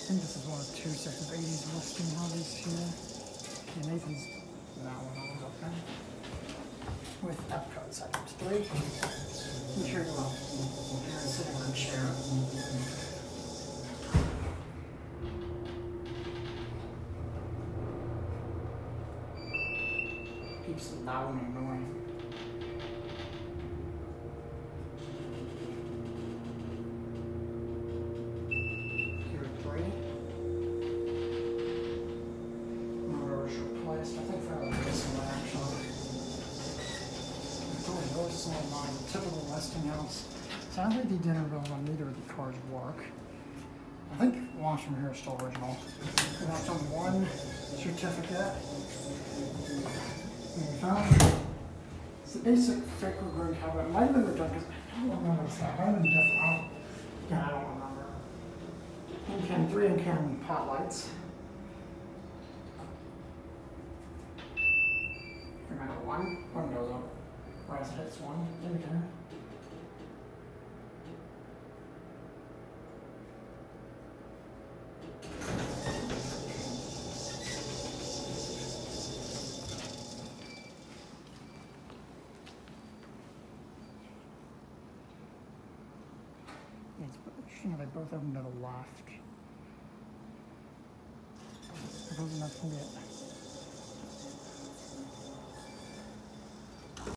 think this is one of two sets of 80s Westinghouses here. And Nathan's that one on, okay. With EPCO sectors 3. I'm sure you will. Here sitting on a chair. Keeps loud and annoying. Here 3. Motor is replaced. I think for this one actually. It's always noticeable on mine. Typical Westinghouse. Sadly, they didn't build on neither of the cars work. I think washroom here is still original. We have on one certificate. And we found it's the basic fake green cabinet. It might have been returned because I don't remember that. It might have been different. Yeah, I don't remember. And can 3 and can pot lights. Remember one goes up. Right as it hits one indicator. They both open to the left. Those are not going to get